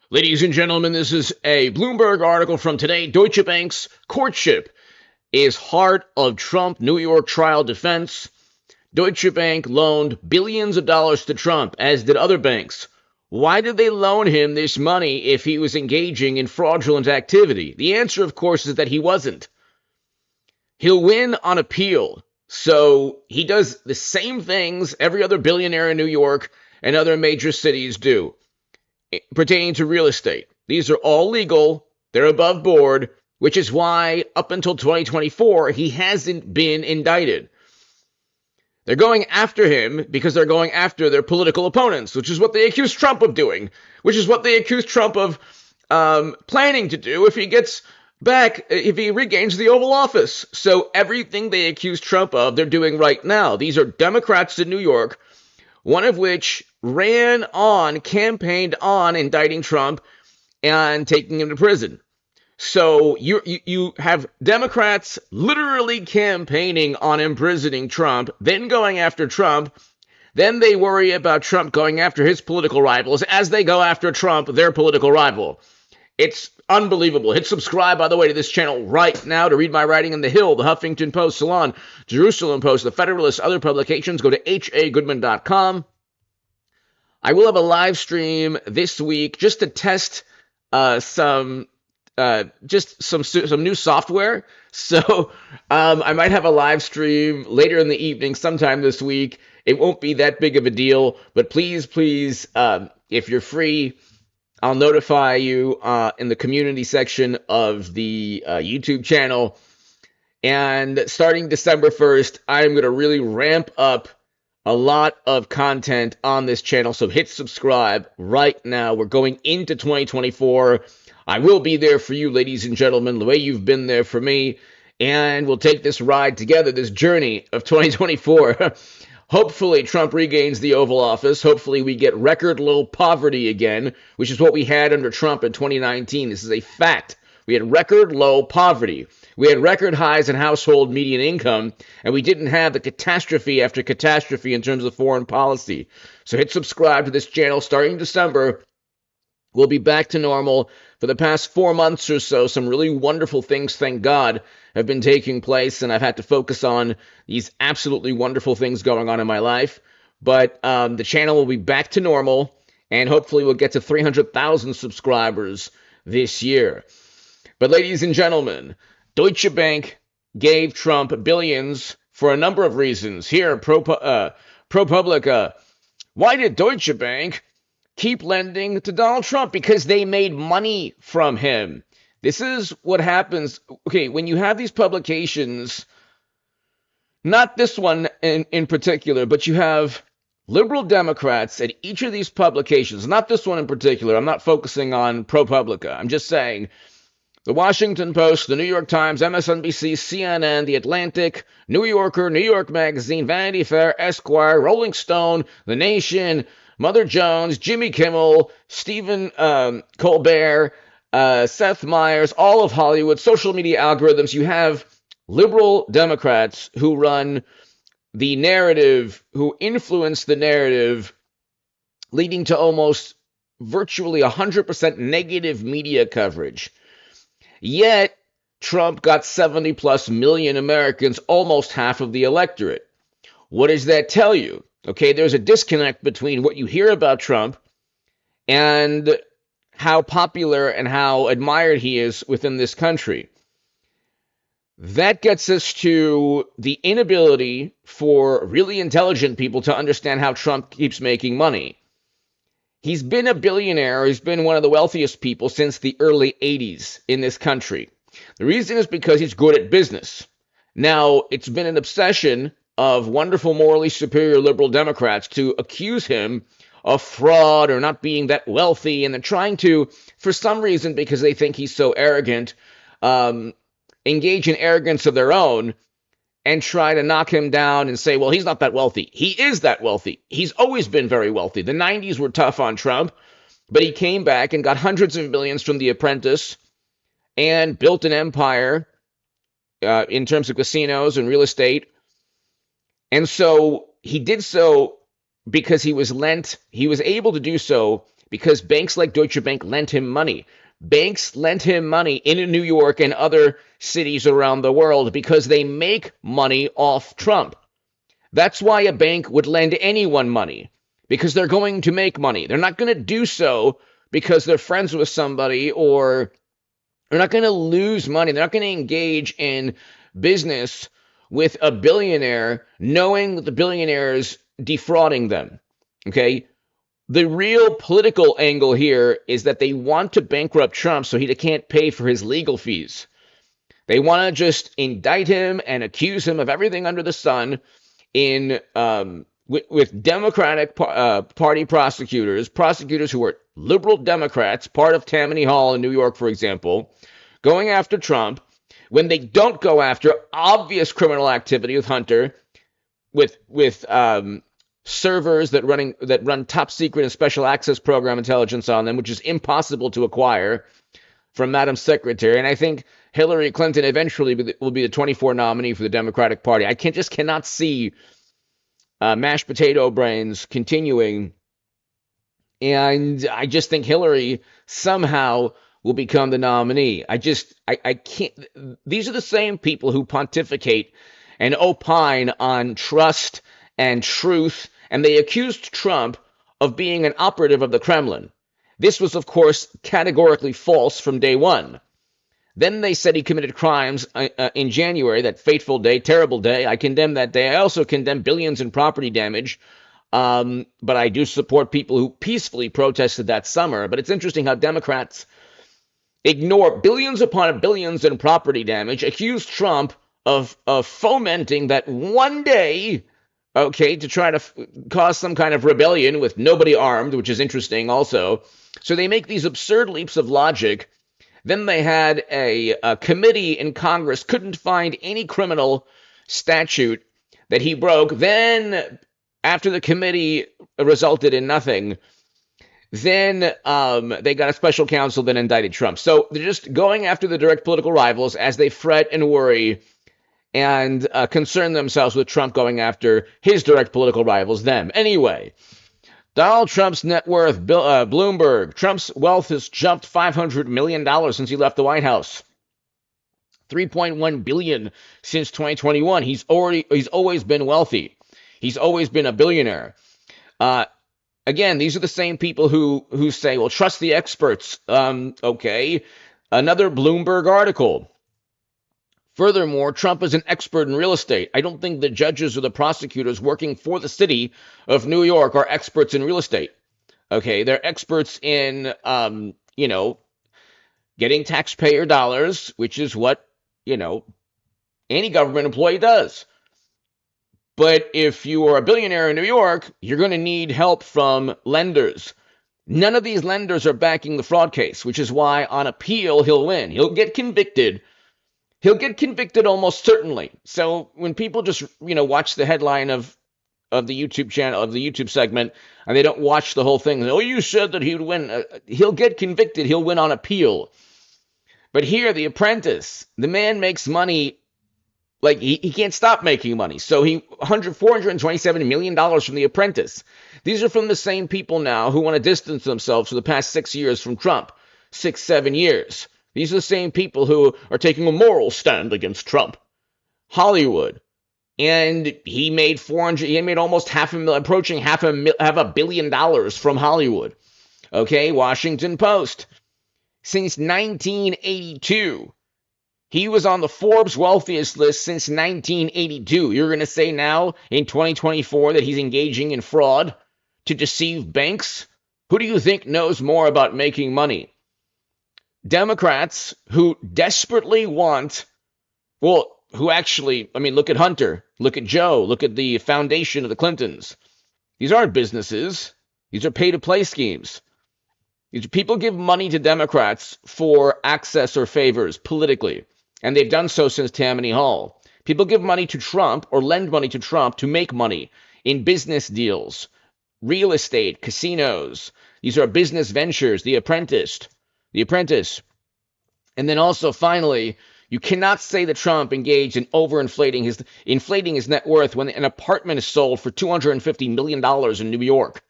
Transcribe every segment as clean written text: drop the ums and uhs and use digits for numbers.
Ladies and gentlemen, this is a Bloomberg article from today. Deutsche Bank's courtship is heart of Trump New York trial defense. Deutsche Bank loaned billions of dollars to Trump, as did other banks. Why did they loan him this money if he was engaging in fraudulent activity? The answer, of course, is that he wasn't. He'll win on appeal. So he does the same things every other billionaire in New York and other major cities do pertaining to real estate. These are all legal. They're above board, which is why up until 2024, he hasn't been indicted. They're going after him because they're going after their political opponents, which is what they accuse Trump of doing, which is what they accuse Trump of planning to do if he gets back, if he regains the Oval Office. So everything they accuse Trump of, they're doing right now. These are Democrats in New York, one of which campaigned on indicting Trump and taking him to prison. So you have Democrats literally campaigning on imprisoning Trump, then going after Trump. Then they worry about Trump going after his political rivals as they go after Trump, their political rival. It's unbelievable. Hit subscribe, by the way, to this channel right now to read my writing in The Hill, The Huffington Post, Salon, Jerusalem Post, The Federalist, other publications. Go to hagoodman.com. I will have a live stream this week just to test some new software. So I might have a live stream later in the evening sometime this week. It won't be that big of a deal, but please, if you're free, I'll notify you in the community section of the YouTube channel. And starting December 1st, I'm going to really ramp up a lot of content on this channel, so hit subscribe right now. We're going into 2024. I will be there for you, ladies and gentlemen, the way you've been there for me, and we'll take this ride together, this journey of 2024. Hopefully, Trump regains the Oval Office. Hopefully, we get record low poverty again, which is what we had under Trump in 2019. This is a fact. We had record low poverty. We had record highs in household median income, and we didn't have the catastrophe after catastrophe in terms of foreign policy. So hit subscribe to this channel starting December. We'll be back to normal. For the past 4 months or so, some really wonderful things, thank God, have been taking place, and I've had to focus on these absolutely wonderful things going on in my life. But the channel will be back to normal, and hopefully we'll get to 300,000 subscribers this year. But ladies and gentlemen, Deutsche Bank gave Trump billions for a number of reasons. Here, ProPublica. Why did Deutsche Bank keep lending to Donald Trump? Because they made money from him. This is what happens. Okay, when you have these publications, not this one in particular, but you have liberal Democrats at each of these publications, not this one in particular. I'm not focusing on ProPublica. I'm just saying the Washington Post, the New York Times, MSNBC, CNN, The Atlantic, New Yorker, New York Magazine, Vanity Fair, Esquire, Rolling Stone, The Nation, Mother Jones, Jimmy Kimmel, Stephen Colbert, Seth Meyers, all of Hollywood, social media algorithms. You have liberal Democrats who run the narrative, who influence the narrative, leading to almost virtually 100% negative media coverage. Yet, Trump got 70 plus million Americans, almost half of the electorate. What does that tell you? Okay, there's a disconnect between what you hear about Trump and how popular and how admired he is within this country. That gets us to the inability for really intelligent people to understand how Trump keeps making money. He's been a billionaire. He's been one of the wealthiest people since the early 80s in this country. The reason is because he's good at business. Now, it's been an obsession of wonderful, morally superior liberal Democrats to accuse him of fraud or not being that wealthy, and they're trying to, for some reason, because they think he's so arrogant, engage in arrogance of their own and try to knock him down and say, well, he's not that wealthy. He is that wealthy. He's always been very wealthy. The 90s were tough on Trump, but he came back and got hundreds of millions from The Apprentice and built an empire in terms of casinos and real estate. And so he did so because he was able to do so because banks like Deutsche Bank lent him money. Banks lent him money in New York and other cities around the world because they make money off Trump. That's why a bank would lend anyone money, because they're going to make money. They're not going to do so because they're friends with somebody, or they're not going to lose money. They're not going to engage in business with a billionaire knowing that the billionaire is defrauding them. Okay? The real political angle here is that they want to bankrupt Trump so he can't pay for his legal fees. They want to just indict him and accuse him of everything under the sun with Democratic Party prosecutors who are liberal Democrats, part of Tammany Hall in New York, for example, going after Trump when they don't go after obvious criminal activity with Hunter, with servers that run top secret and special access program intelligence on them, which is impossible to acquire from Madam Secretary. And I think Hillary Clinton eventually will be the 24 nominee for the Democratic Party. I cannot see mashed potato brains continuing. And I just think Hillary somehow will become the nominee. I can't. These are the same people who pontificate and opine on trust and truth, and they accused Trump of being an operative of the Kremlin. This was, of course, categorically false from day one. Then they said he committed crimes in January, that fateful day, terrible day. I condemn that day. I also condemn billions in property damage, but I do support people who peacefully protested that summer. But it's interesting how Democrats ignore billions upon billions in property damage, accuse Trump of fomenting that one day, okay, to try to cause some kind of rebellion with nobody armed, which is interesting also. So they make these absurd leaps of logic. Then they had a committee in Congress, couldn't find any criminal statute that he broke. Then, after the committee resulted in nothing, then they got a special counsel that indicted Trump. So they're just going after the direct political rivals as they fret and worry and concern themselves with Trump going after his direct political rivals, them. Anyway, Donald Trump's net worth, Bloomberg. Trump's wealth has jumped $500 million since he left the White House. $3.1 billion since 2021. He's always been wealthy. He's always been a billionaire. Again, these are the same people who say, well, trust the experts. Okay. Another Bloomberg article. Furthermore, Trump is an expert in real estate. I don't think the judges or the prosecutors working for the city of New York are experts in real estate. Okay, they're experts in, getting taxpayer dollars, which is what, any government employee does. But if you are a billionaire in New York, you're going to need help from lenders. None of these lenders are backing the fraud case, which is why on appeal he'll win. He'll get convicted. He'll get convicted almost certainly. So when people just, watch the headline of the YouTube channel, of the YouTube segment, and they don't watch the whole thing, oh, you said that he would win. He'll get convicted. He'll win on appeal. But here, The Apprentice, the man makes money like he can't stop making money. So $427 million from The Apprentice. These are from the same people now who want to distance themselves for the past 6 years from Trump. 6-7 years. These are the same people who are taking a moral stand against Trump. Hollywood. And he made almost approaching half a billion dollars from Hollywood. Okay, Washington Post. Since 1982. He was on the Forbes wealthiest list since 1982. You're going to say now, in 2024, that he's engaging in fraud to deceive banks? Who do you think knows more about making money? Democrats who desperately want, look at Hunter, look at Joe, look at the foundation of the Clintons. These aren't businesses. These are pay-to-play schemes. People give money to Democrats for access or favors politically, and they've done so since Tammany Hall. People give money to Trump or lend money to Trump to make money in business deals, real estate, casinos. These are business ventures, The Apprentice. And then also, finally, you cannot say that Trump engaged in inflating his net worth when an apartment is sold for $250 million in New York.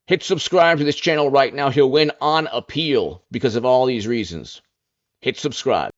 Hit subscribe to this channel right now. He'll win on appeal because of all these reasons. Hit subscribe.